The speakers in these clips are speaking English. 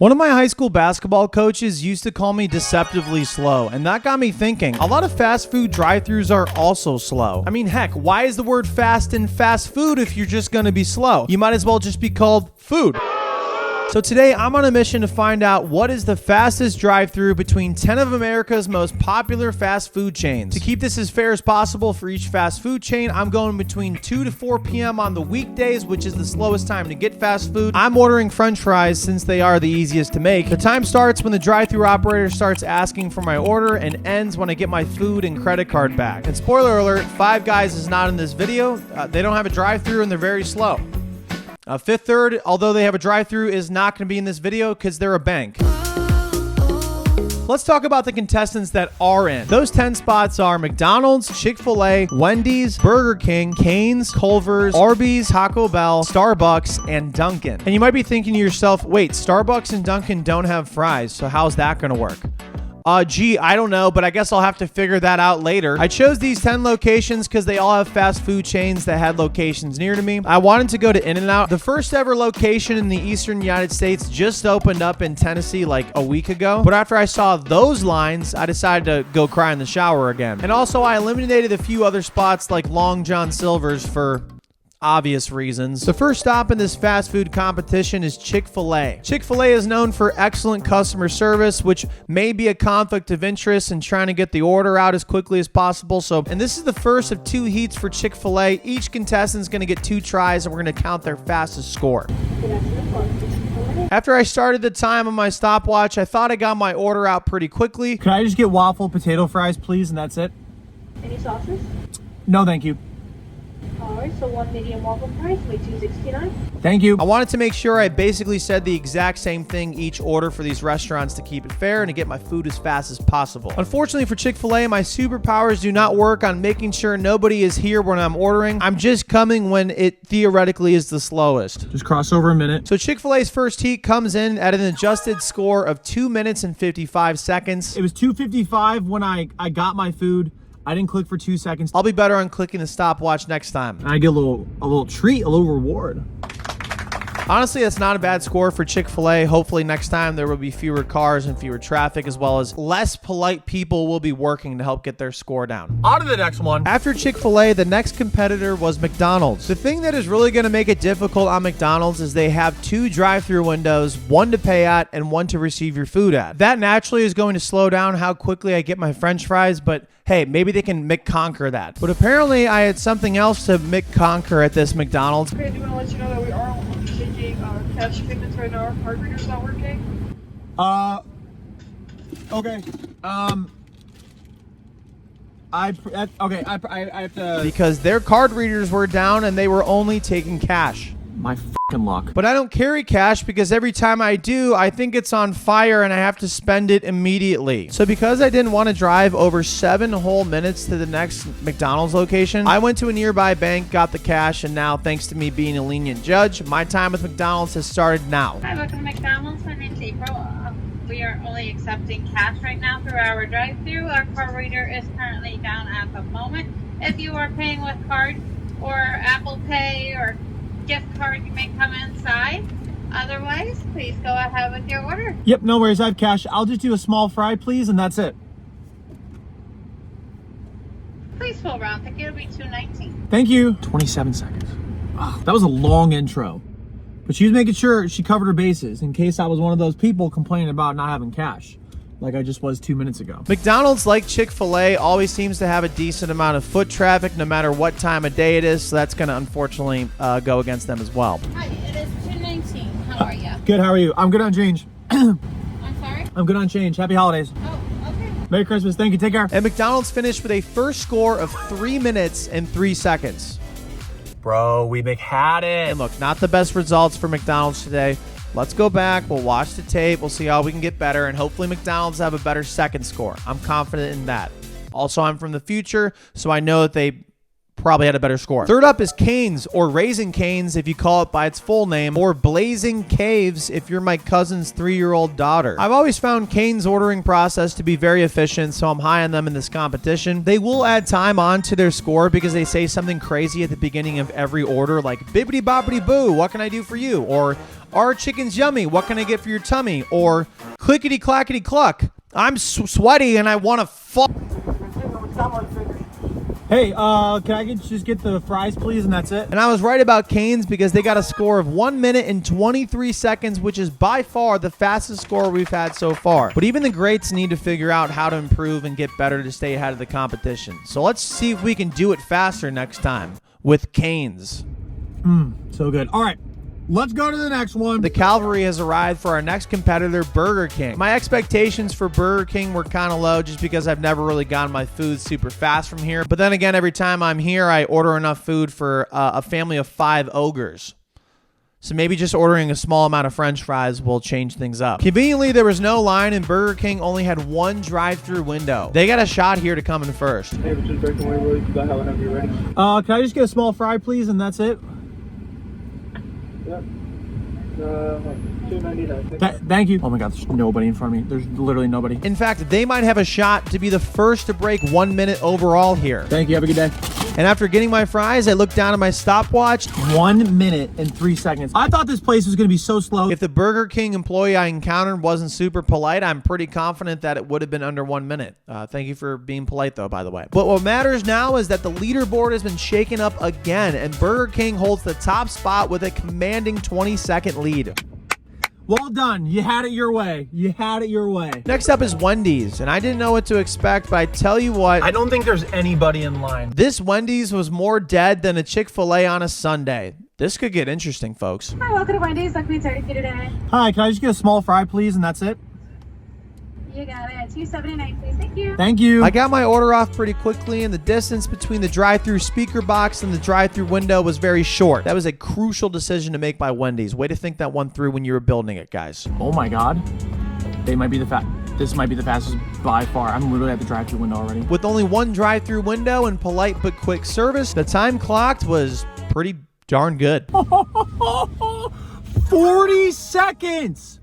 One of my high school basketball coaches used to call me deceptively slow, and that got me thinking. A lot of fast food drive-thrus are also slow. I mean, heck, why is the word fast in fast food if you're just gonna be slow? You might as well just be called food. So today, I'm on a mission to find out what is the fastest drive-thru between 10 of America's most popular fast food chains. To keep this as fair as possible for each fast food chain, I'm going between 2 to 4 p.m. on the weekdays, which is the slowest time to get fast food. I'm ordering French fries since they are the easiest to make. The time starts when the drive-thru operator starts asking for my order and ends when I get my food and credit card back. And spoiler alert, Five Guys is not in this video. They don't have a drive-thru and they're very slow. Fifth Third, although they have a drive-thru, is not going to be in this video because they're a bank. Let's talk about the contestants that are in. Those 10 spots are McDonald's, Chick-fil-A, Wendy's, Burger King, Cane's, Culver's, Arby's, Taco Bell, Starbucks, and Dunkin'. And you might be thinking to yourself, wait, Starbucks and Dunkin' don't have fries, so how's that going to work? Gee, I don't know, but I guess I'll have to figure that out later. I chose these 10 locations because they all have fast food chains that had locations near to me. I wanted to go to In-N-Out. The first ever location in the eastern United States just opened up in Tennessee like a week ago. But after I saw those lines, I decided to go cry in the shower again. And also, I eliminated a few other spots like Long John Silver's for obvious reasons. The first stop in this fast food competition is Chick-fil-A. Chick-fil-A is known for excellent customer service, which may be a conflict of interest in trying to get the order out as quickly as possible. And this is the first of 2 heats for Chick-fil-A. Each contestant is going to get 2 tries, and we're going to count their fastest score. After I started the time on my stopwatch, I thought I got my order out pretty quickly. Could I just get waffle potato fries, please, and that's it? Any sauces? No, thank you. Alright, so 1 medium waffle fries, weigh $2.69. Thank you. I wanted to make sure I basically said the exact same thing each order for these restaurants to keep it fair and to get my food as fast as possible. Unfortunately for Chick-fil-A, my superpowers do not work on making sure nobody is here when I'm ordering. I'm just coming when it theoretically is the slowest. Just cross over a minute. So Chick-fil-A's first heat comes in at an adjusted score of 2 minutes and 55 seconds. It was 2:55 when I got my food. I didn't click for 2 seconds. I'll be better on clicking the stopwatch next time. And I get a little treat, a little reward. Honestly, that's not a bad score for Chick-fil-A. Hopefully next time there will be fewer cars and fewer traffic, as well as less polite people will be working to help get their score down. On to the next one. After Chick-fil-A, the next competitor was McDonald's. The thing that is really going to make it difficult on McDonald's is they have 2 drive-thru windows, one to pay at and one to receive your food at. That naturally is going to slow down how quickly I get my French fries, but hey, maybe they can McConquer that. But apparently I had something else to McConquer at this McDonald's. Okay, I do want to let you know that we are taking cash payments right now. Our card reader's not working. Okay. I have to... Because their card readers were down and they were only taking cash. My fucking luck. But I don't carry cash because every time I do, I think it's on fire and I have to spend it immediately. So because I didn't want to drive over 7 whole minutes to the next McDonald's location, I went to a nearby bank, got the cash, and now, thanks to me being a lenient judge, my time with McDonald's has started now. Hi, welcome to McDonald's. My name's April. We are only accepting cash right now through our drive-thru. Our card reader is currently down at the moment. If you are paying with card or Apple Pay or gift card, you may come inside. Otherwise, please go ahead with your order. Yep, no worries. I have cash. I'll just do a small fry, please, and that's it. Please full round ticket. It'll be $2.19. Thank you. 27 seconds. Oh, that was a long intro. But she was making sure she covered her bases in case I was one of those people complaining about not having cash, like I just was 2 minutes ago. McDonald's, like Chick-fil-A, always seems to have a decent amount of foot traffic no matter what time of day it is, so that's going to unfortunately go against them as well. Hi, it is $2.19. How are you? Good, how are you? I'm good on change. I'm sorry? I'm good on change. Happy holidays. Oh, okay. Merry Christmas. Thank you. Take care. And McDonald's finished with a first score of 3 minutes and 3 seconds. Bro, we had it. And look, not the best results for McDonald's today. Let's go back. We'll watch the tape. We'll see how we can get better. And hopefully McDonald's have a better second score. I'm confident in that. Also, I'm from the future, so I know that they probably had a better score. Third up is Cane's, or Raising Cane's if you call it by its full name, or Blazing Caves if you're my cousin's 3-year-old daughter. I've always found Cane's ordering process to be very efficient, so I'm high on them in this competition. They will add time on to their score because they say something crazy at the beginning of every order, like bibbidi bobbidi boo, what can I do for you? Or Our chicken's yummy. What can I get for your tummy? Or clickety clackety cluck. I'm sweaty and I want to fuck. Hey, can I just get the fries, please, and that's it? And I was right about Cane's because they got a score of 1 minute and 23 seconds, which is by far the fastest score we've had so far. But even the greats need to figure out how to improve and get better to stay ahead of the competition. So let's see if we can do it faster next time with Cane's. So good. All right. Let's go to the next one. The cavalry has arrived for our next competitor, Burger King. My expectations for Burger King were kind of low just because I've never really gotten my food super fast from here. But then again, every time I'm here, I order enough food for a family of 5 ogres. So maybe just ordering a small amount of French fries will change things up. Conveniently, there was no line and Burger King only had 1 drive-thru window. They got a shot here to come in first. Hey, just break away really quick. Whenever you're ready. Can I just get a small fry, please, and that's it? Yep. $2.99. Thank you. Oh my God, there's nobody in front of me. There's literally nobody. In fact, they might have a shot to be the first to break 1 minute overall here. Thank you. Have a good day. And after getting my fries, I looked down at my stopwatch. 1 minute and 3 seconds. I thought this place was going to be so slow. If the Burger King employee I encountered wasn't super polite, I'm pretty confident that it would have been under 1 minute. Thank you for being polite, though, by the way. But what matters now is that the leaderboard has been shaken up again, and Burger King holds the top spot with a commanding 20-second lead. Well done. You had it your way. You had it your way. Next up is Wendy's, and I didn't know what to expect, but I tell you what, I don't think there's anybody in line. this Wendy's was more dead than a Chick-fil-A on a Sunday. This could get interesting, folks. Hi, welcome to Wendy's. What can we serve you today? Hi, can I just get a small fry, please, and that's it? You got it. $2.79, please. Thank you. Thank you. I got my order off pretty quickly, and the distance between the drive-thru speaker box and the drive-thru window was very short. That was a crucial decision to make by Wendy's. Way to think that one through when you were building it, guys. Oh my God. This might be the fastest by far. I'm literally at the drive-thru window already. With only 1 drive-thru window and polite but quick service, the time clocked was pretty darn good. 40 seconds.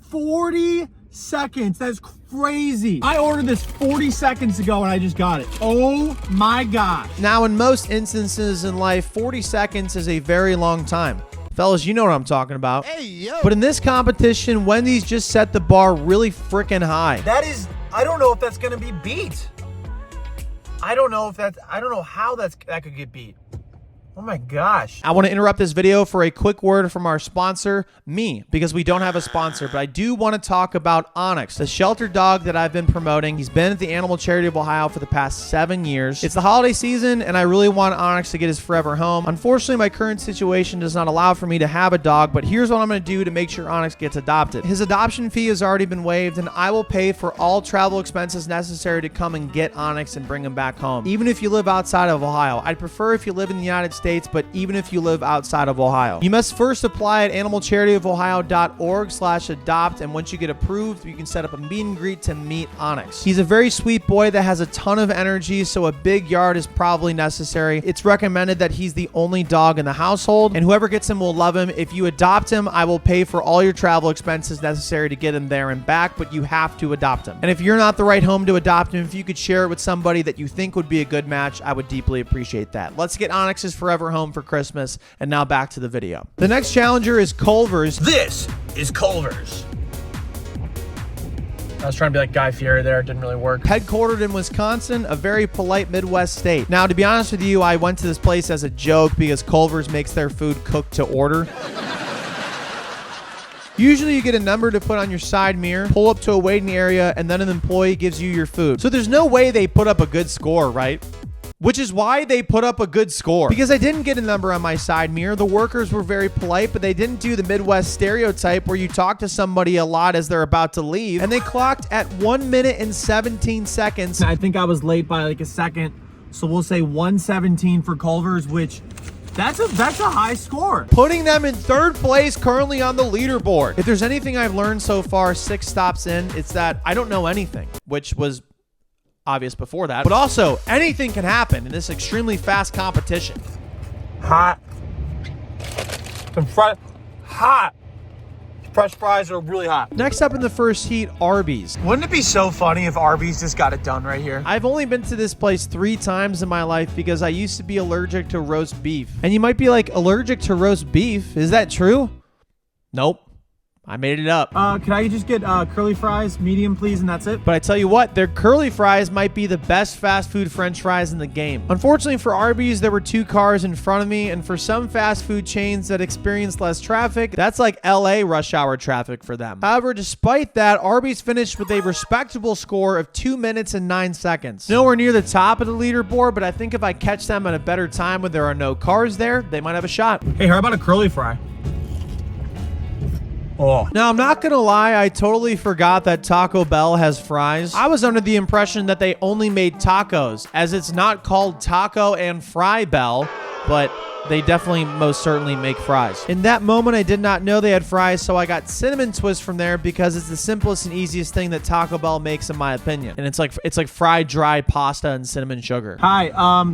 40 seconds. That's crazy. I ordered this 40 seconds ago and I just got it. Oh my gosh. Now, in most instances in life, 40 seconds is a very long time. Fellas, you know what I'm talking about. Hey, yo. But in this competition, Wendy's just set the bar really freaking high. I don't know if that's gonna be beat. I don't know how that could get beat. Oh my gosh. I want to interrupt this video for a quick word from our sponsor, me, because we don't have a sponsor, but I do want to talk about Onyx, the shelter dog that I've been promoting. He's been at the Animal Charity of Ohio for the past 7 years. It's the holiday season, and I really want Onyx to get his forever home. Unfortunately, my current situation does not allow for me to have a dog, but here's what I'm going to do to make sure Onyx gets adopted. His adoption fee has already been waived, and I will pay for all travel expenses necessary to come and get Onyx and bring him back home, even if you live outside of Ohio. I'd prefer if you live in the United States, but even if you live outside of Ohio. You must first apply at animalcharityofohio.org/adopt, and once you get approved, you can set up a meet and greet to meet Onyx. He's a very sweet boy that has a ton of energy, so a big yard is probably necessary. It's recommended that he's the only dog in the household, and whoever gets him will love him. If you adopt him, I will pay for all your travel expenses necessary to get him there and back, but you have to adopt him. And if you're not the right home to adopt him, if you could share it with somebody that you think would be a good match, I would deeply appreciate that. Let's get Onyx's forever home for Christmas. And now back to the video. The next challenger is Culver's. This is Culver's. I was trying to be like Guy Fieri there. It didn't really work. Headquartered in Wisconsin, a very polite Midwest state. Now, to be honest with you, I went to this place as a joke because Culver's makes their food cooked to order. Usually you get a number to put on your side mirror, pull up to a waiting area, and then an employee gives you your food. So there's no way they put up a good score, right? Which is why they put up a good score. Because I didn't get a number on my side mirror. The workers were very polite, but they didn't do the Midwest stereotype where you talk to somebody a lot as they're about to leave. And they clocked at 1 minute and 17 seconds. I think I was late by like a second. So we'll say 1:17 for Culver's, which that's a high score. Putting them in 3rd place currently on the leaderboard. If there's anything I've learned so far 6 stops in, it's that I don't know anything, which was obvious before that, but also anything can happen in this extremely fast competition. Hot. Hot. Fresh fries are really hot. Next up in the first heat, Arby's. Wouldn't it be so funny if Arby's just got it done right here? I've only been to this place 3 times in my life because I used to be allergic to roast beef. And you might be like, allergic to roast beef? Is that true? Nope. I made it up. Could I just get curly fries, medium, please, and that's it? But I tell you what, their curly fries might be the best fast food french fries in the game. Unfortunately for Arby's, there were 2 cars in front of me, and for some fast food chains that experience less traffic, that's like LA rush hour traffic for them. However, despite that, Arby's finished with a respectable score of 2 minutes and 9 seconds. Nowhere near the top of the leaderboard, but I think if I catch them at a better time when there are no cars there, they might have a shot. Hey, how about a curly fry? Oh. Now, I'm not gonna lie, I totally forgot that Taco Bell has fries. I was under the impression that they only made tacos, as it's not called Taco and Fry Bell, but they definitely most certainly make fries. In that moment, I did not know they had fries, so I got cinnamon twist from there because it's the simplest and easiest thing that Taco Bell makes, in my opinion. And it's like fried dry pasta and cinnamon sugar. Hi,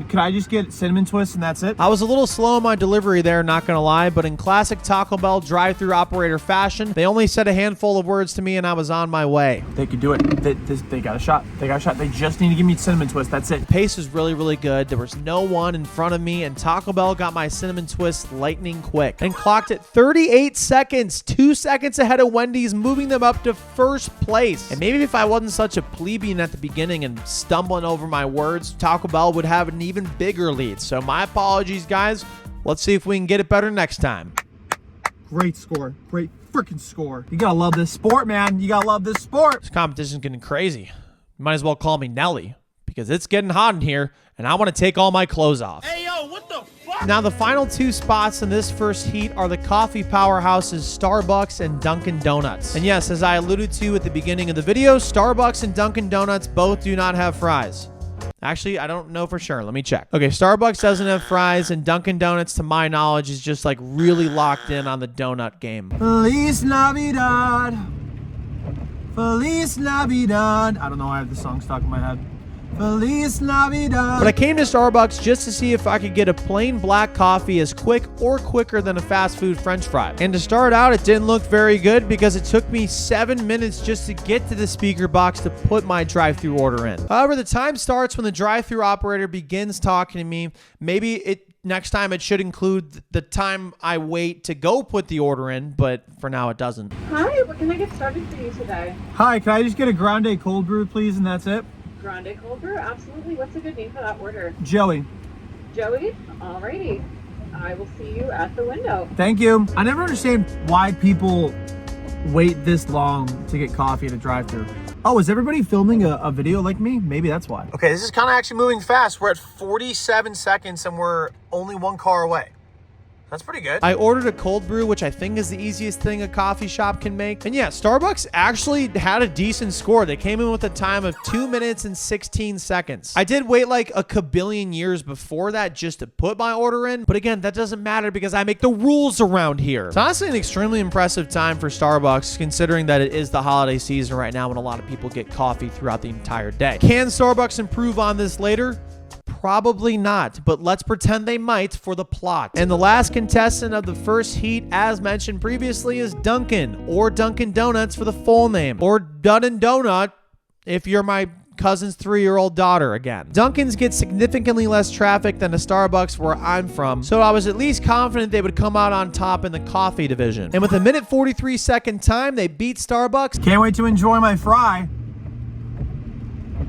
could I just get cinnamon twist and that's it? I was a little slow on my delivery there, not gonna lie, but in classic Taco Bell drive-thru operator fashion, they only said a handful of words to me and I was on my way. They could do it. They got a shot. They got a shot. They just need to give me cinnamon twist. That's it. Pace was really, really good. There was no one in front of me, and Taco Bell got my cinnamon twist lightning quick and clocked at 38 seconds, 2 seconds ahead of Wendy's, moving them up to first place. And maybe if I wasn't such a plebeian at the beginning and stumbling over my words, Taco Bell would have an even bigger lead. So my apologies, guys. Let's see if we can get it better next time. Great score. Great freaking score. You gotta love this sport, man. You gotta love this sport. This competition's getting crazy. You might as well call me Nelly, because it's getting hot in here and I want to take all my clothes off. Hey, yo, what the fuck? Now, the final 2 spots in this first heat are the coffee powerhouses Starbucks and Dunkin' Donuts. And yes, as I alluded to at the beginning of the video, Starbucks and Dunkin' Donuts both do not have fries. Actually, I don't know for sure. Let me check. Okay, Starbucks doesn't have fries, and Dunkin' Donuts, to my knowledge, is just like really locked in on the donut game. Feliz Navidad. Feliz Navidad. I don't know why I have the song stuck in my head. Feliz Navidad. But I came to Starbucks just to see if I could get a plain black coffee as quick or quicker than a fast food french fry. And to start out, it didn't look very good because it took me 7 minutes just to get to the speaker box to put my drive-thru order in. However, the time starts when the drive-thru operator begins talking to me. Maybe next time it should include the time I wait to go put the order in, but for now it doesn't. Hi, what can I get started for you today? Hi, can I just get a grande cold brew, please, and that's it? Grande Culver? Absolutely. What's a good name for that order? Joey. Joey? Alrighty. I will see you at the window. Thank you. I never understand why people wait this long to get coffee at a drive-thru. Oh, is everybody filming a video like me? Maybe that's why. Okay, this is kind of actually moving fast. We're at 47 seconds and we're only 1 car away. That's pretty good. I ordered a cold brew, which I think is the easiest thing a coffee shop can make. And yeah, Starbucks actually had a decent score. They came in with a time of 2 minutes and 16 seconds. I did wait like a kabillion years before that just to put my order in. But again, that doesn't matter because I make the rules around here. It's honestly an extremely impressive time for Starbucks, considering that it is the holiday season right now when a lot of people get coffee throughout the entire day. Can Starbucks improve on this later? Probably not, but let's pretend they might for the plot. And the last contestant of the first heat, as mentioned previously, is Dunkin', or Dunkin' Donuts for the full name, or Dun and Donut if you're my cousin's 3-year-old daughter again. Dunkin's get significantly less traffic than a Starbucks where I'm from, so I was at least confident they would come out on top in the coffee division. And with a 1:43 time, they beat Starbucks. Can't wait to enjoy my fry.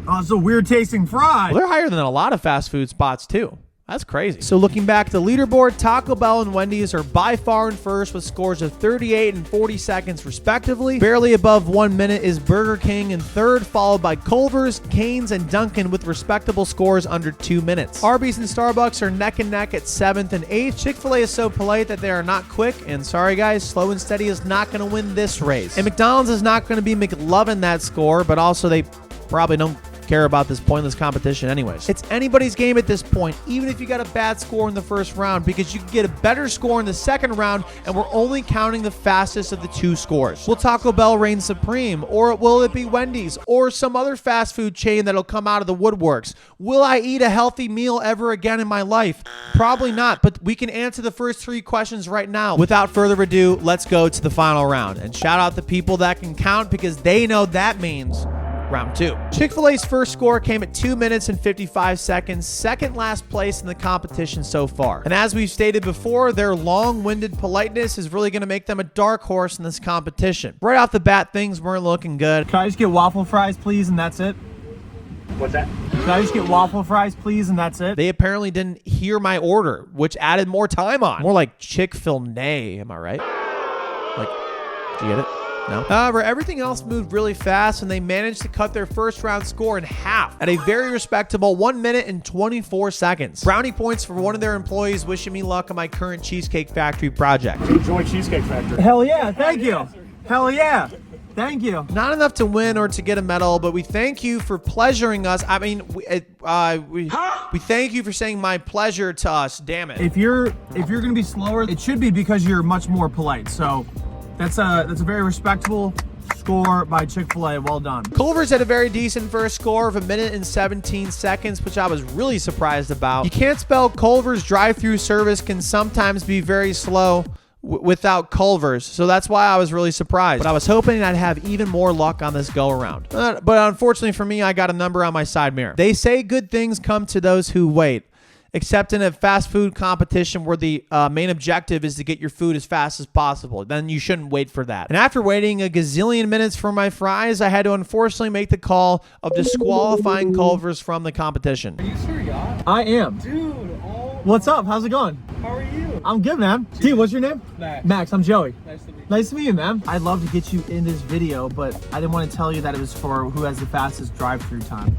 Oh, it's a weird tasting fry. Well, they're higher than a lot of fast food spots too. That's crazy. So looking back at the leaderboard, Taco Bell and Wendy's are by far in first with scores of 38 and 40 seconds respectively. Barely above 1 minute is Burger King in third, followed by Culver's, Cane's, and Dunkin' with respectable scores under 2 minutes. Arby's and Starbucks are neck and neck at 7th and 8th. Chick-fil-A is so polite that they are not quick, and sorry guys, slow and steady is not going to win this race. And McDonald's is not going to be McLovin' that score, but also they probably don't care about this pointless competition anyways. It's anybody's game at this point, even if you got a bad score in the first round, because you can get a better score in the second round, and we're only counting the fastest of the 2 scores. Will Taco Bell reign supreme, or will it be Wendy's, or some other fast food chain that'll come out of the woodworks? Will I eat a healthy meal ever again in my life? Probably not, but we can answer the first 3 questions right now. Without further ado, let's go to the final round, and shout out the people that can count, because they know that means round 2. Chick-fil-A's first score came at 2 minutes and 55 seconds, second last place in the competition so far. And as we've stated before, their long-winded politeness is really going to make them a dark horse in this competition. Right off the bat, things weren't looking good. Can I just get waffle fries, please, and that's it? What's that? Can I just get waffle fries, please, and that's it? They apparently didn't hear my order, which added more time on. More like Chick-fil-A, am I right? Like, do you get it? No. However, everything else moved really fast, and they managed to cut their first round score in half at a very respectable 1 minute and 24 seconds. Brownie points for one of their employees wishing me luck on my current Cheesecake Factory project. Enjoy Cheesecake Factory. Hell yeah, thank you. Hell yeah. Thank you. Not enough to win or to get a medal, but we thank you for pleasuring us. I mean, we thank you for saying my pleasure to us. Damn it. If you're gonna be slower, it should be because you're much more polite. So that's a very respectable score by Chick-fil-A. Well done. Culver's had a very decent first score of 1 minute and 17 seconds, which I was really surprised about. You can't spell Culver's drive-through service can sometimes be very slow without Culver's, so that's why I was really surprised. But I was hoping I'd have even more luck on this go around. But unfortunately for me, I got a number on my side mirror. They say good things come to those who wait, except in a fast food competition where the main objective is to get your food as fast as possible. Then you shouldn't wait for that. And after waiting a gazillion minutes for my fries, I had to unfortunately make the call of disqualifying Culver's from the competition. Are you sure, y'all? I am. Dude, What's up? How's it going? how are you? I'm good, man. T, what's your name? Max. Max, I'm Joey. Nice to meet you. Nice to meet you, man. I'd love to get you in this video, but I didn't want to tell you that it was for who has the fastest drive-through time.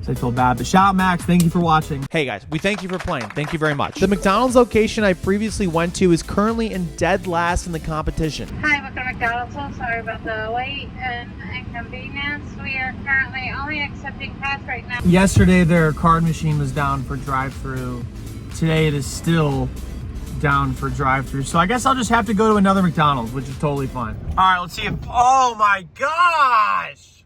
So I feel bad. But shout out, Max. Thank you for watching. Hey guys, we thank you for playing. Thank you very much. The McDonald's location I previously went to is currently in dead last in the competition. Hi, welcome to McDonald's. So sorry about the wait and inconvenience. We are currently only accepting cash right now. Yesterday, their card machine was down for drive-through. Today, it is still down for drive-through. So I guess I'll just have to go to another McDonald's, which is totally fine. All right, let's see if... Oh my gosh!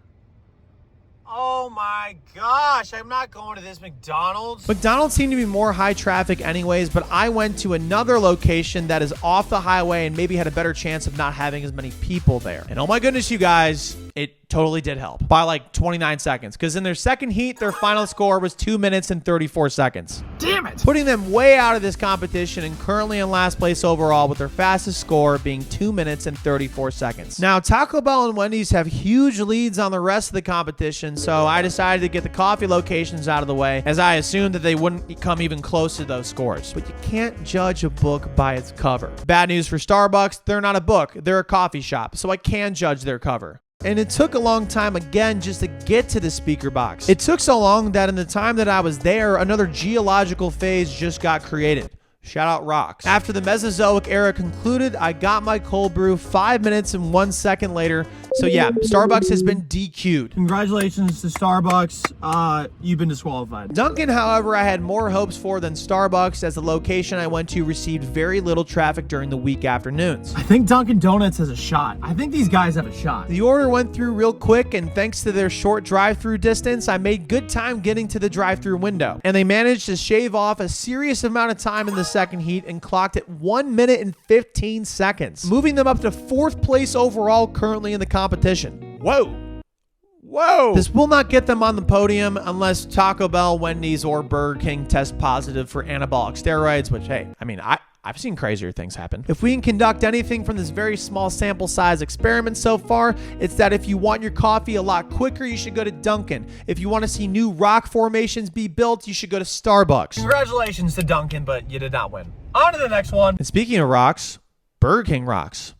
Oh my gosh, I'm not going to this McDonald's. McDonald's seemed to be more high traffic anyways, but I went to another location that is off the highway and maybe had a better chance of not having as many people there. And oh my goodness, you guys, it totally did help by like 29 seconds, because in their second heat, their final score was 2 minutes and 34 seconds. Damn it! Putting them way out of this competition and currently in last place overall with their fastest score being 2 minutes and 34 seconds. Now, Taco Bell and Wendy's have huge leads on the rest of the competition, so I decided to get the coffee locations out of the way, as I assumed that they wouldn't come even close to those scores. But you can't judge a book by its cover. Bad news for Starbucks, they're not a book, they're a coffee shop, so I can judge their cover. And it took a long time again just to get to the speaker box. It took so long that in the time that I was there, another geological phase just got created. Shout out rocks. After the Mesozoic era concluded, I got my cold brew 5 minutes and 1 second later. So yeah, Starbucks has been DQ'd. Congratulations to Starbucks. You've been disqualified. Dunkin', however, I had more hopes for than Starbucks, as the location I went to received very little traffic during the week afternoons. I think Dunkin' Donuts has a shot. I think these guys have a shot. The order went through real quick, and thanks to their short drive-through distance, I made good time getting to the drive-through window. And they managed to shave off a serious amount of time in the second heat and clocked at 1 minute and 15 seconds, moving them up to 4th place overall currently in the competition. Whoa. This will not get them on the podium unless Taco Bell, Wendy's, or Burger King test positive for anabolic steroids, which, hey, I mean, I've seen crazier things happen. If we can conduct anything from this very small sample size experiment so far, it's that if you want your coffee a lot quicker, you should go to Dunkin'. If you want to see new rock formations be built, you should go to Starbucks. Congratulations to Dunkin', but you did not win. On to the next one. And speaking of rocks, Burger King rocks.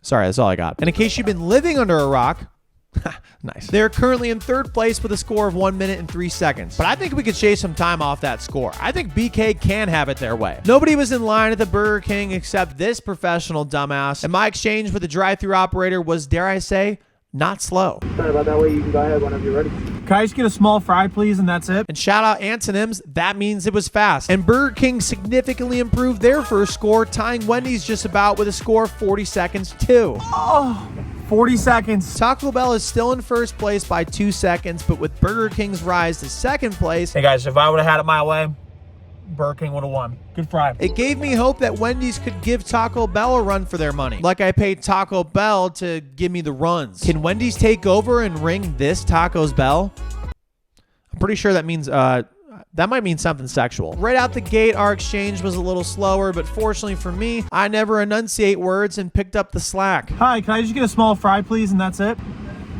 Sorry, that's all I got. And in case you've been living under a rock, nice. They're currently in 3rd place with a score of 1 minute and 3 seconds. But I think we could shave some time off that score. I think BK can have it their way. Nobody was in line at the Burger King except this professional dumbass. And my exchange with the drive-thru operator was, dare I say, not slow. Sorry about that. Way you can go ahead whenever you're ready. Can I just get a small fry, please, and that's it? And shout out antonyms, that means it was fast. And Burger King significantly improved their first score, tying Wendy's just about with a score of 40 seconds too. Oh, 40 seconds. Taco Bell is still in 1st place by 2 seconds, but with Burger King's rise to 2nd place. Hey guys, if I would have had it my way, Burger King would have won. Good fry. It gave me hope that Wendy's could give Taco Bell a run for their money, like I paid Taco Bell to give me the runs. Can Wendy's take over and ring this Taco's bell? I'm pretty sure that means, that might mean something sexual. Right out the gate, our exchange was a little slower, but fortunately for me, I never enunciate words and picked up the slack. Hi, can I just get a small fry, please, and that's it?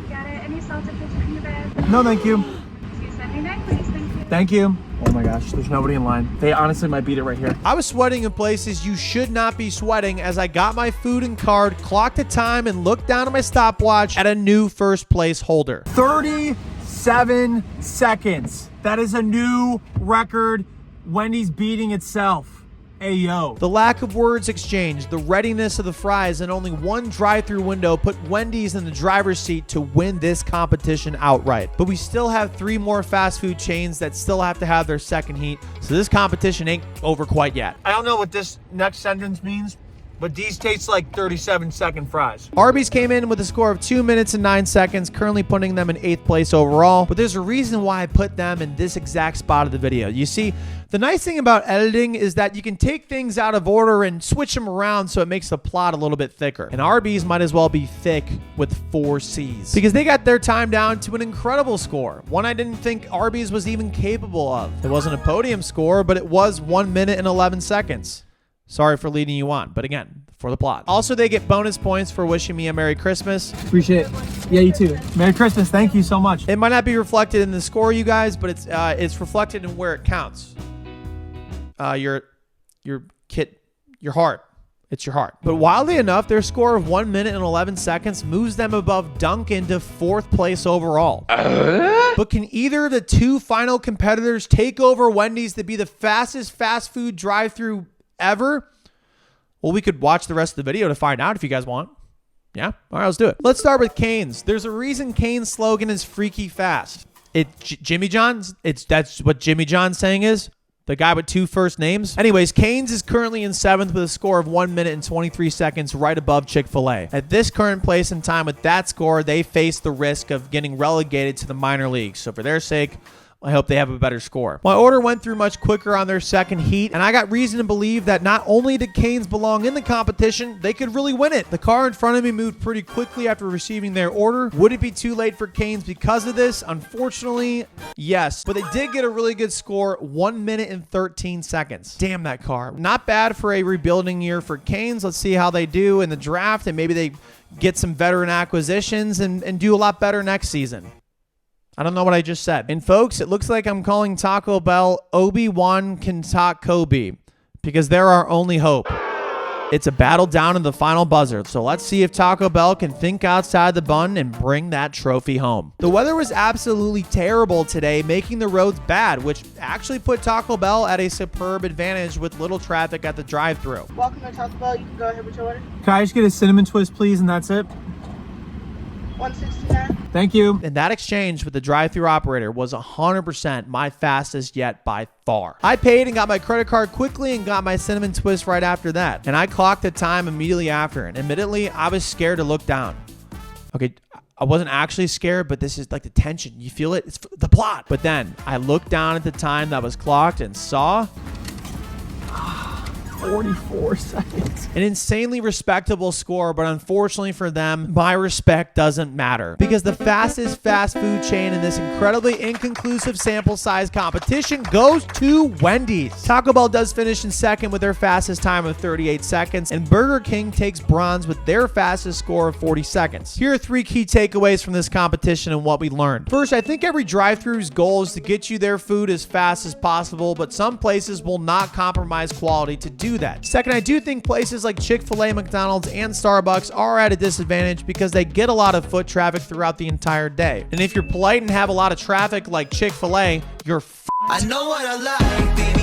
Got it. Any salted fish in your bag? No, thank you. 279, please. Thank you. Thank you. Oh my gosh, there's nobody in line. They honestly might beat it right here. I was sweating in places you should not be sweating as I got my food and card, clocked the time, and looked down at my stopwatch at a new first place holder. 37 seconds. That is a new record. Wendy's beating itself. Ayo. The lack of words exchanged, the readiness of the fries, and only one drive-through window put Wendy's in the driver's seat to win this competition outright. But we still have 3 more fast food chains that still have to have their second heat, so this competition ain't over quite yet. I don't know what this next sentence means, but these taste like 37-second fries. Arby's came in with a score of 2 minutes and 9 seconds, currently putting them in 8th place overall. But there's a reason why I put them in this exact spot of the video. You see, the nice thing about editing is that you can take things out of order and switch them around so it makes the plot a little bit thicker. And Arby's might as well be thick with 4 C's, because they got their time down to an incredible score. One I didn't think Arby's was even capable of. It wasn't a podium score, but it was 1 minute and 11 seconds. Sorry for leading you on, but again, for the plot. Also, they get bonus points for wishing me a Merry Christmas. Appreciate it. Yeah, you too. Merry Christmas. Thank you so much. It might not be reflected in the score, you guys, but it's reflected in where it counts. Your heart. It's your heart. But wildly enough, their score of 1 minute and 11 seconds moves them above Dunkin' to 4th place overall. But can either of the 2 final competitors take over Wendy's to be the fastest fast food drive-thru ever? Well, we could watch the rest of the video to find out if you guys want. Yeah? All right, let's do it. Let's start with Cane's. There's a reason Cane's slogan is freaky fast. Jimmy John's? That's what Jimmy John's saying is? The guy with 2 first names? Anyways, Cane's is currently in 7th with a score of 1 minute and 23 seconds, right above Chick-fil-A. At this current place in time with that score, they face the risk of getting relegated to the minor leagues. So for their sake, I hope they have a better score. My order went through much quicker on their second heat, and I got reason to believe that not only did Cane's belong in the competition, they could really win it. The car in front of me moved pretty quickly after receiving their order. Would it be too late for Cane's because of this? Unfortunately, yes. But they did get a really good score, 1 minute and 13 seconds. Damn that car. Not bad for a rebuilding year for Cane's. Let's see how they do in the draft, and maybe they get some veteran acquisitions and do a lot better next season. I don't know what I just said. And folks, it looks like I'm calling Taco Bell Obi-Wan can talk Kobe, because they're our only hope. It's a battle down in the final buzzer, so let's see if Taco Bell can think outside the bun and bring that trophy home. The weather was absolutely terrible today, making the roads bad, which actually put Taco Bell at a superb advantage with little traffic at the drive-thru. Welcome to Taco Bell. You can go ahead with your order. Can I just get a cinnamon twist, please, and that's it? 169. Thank you. And that exchange with the drive-thru operator was 100% my fastest yet by far. I paid and got my credit card quickly and got my cinnamon twist right after that. And I clocked the time immediately after. And admittedly, I was scared to look down. Okay, I wasn't actually scared, but this is like the tension. You feel it? It's the plot. But then I looked down at the time that was clocked and saw 44 seconds. An insanely respectable score, but unfortunately for them, my respect doesn't matter, because the fastest fast food chain in this incredibly inconclusive sample size competition goes to Wendy's. Taco Bell does finish in second with their fastest time of 38 seconds, and Burger King takes bronze with their fastest score of 40 seconds. Here are 3 key takeaways from this competition and what we learned. First, I think every drive-thru's goal is to get you their food as fast as possible, but some places will not compromise quality to do that. Second, I do think places like Chick-fil-A, McDonald's, and Starbucks are at a disadvantage because they get a lot of foot traffic throughout the entire day. And if you're polite and have a lot of traffic like Chick-fil-A, you're I know what I like.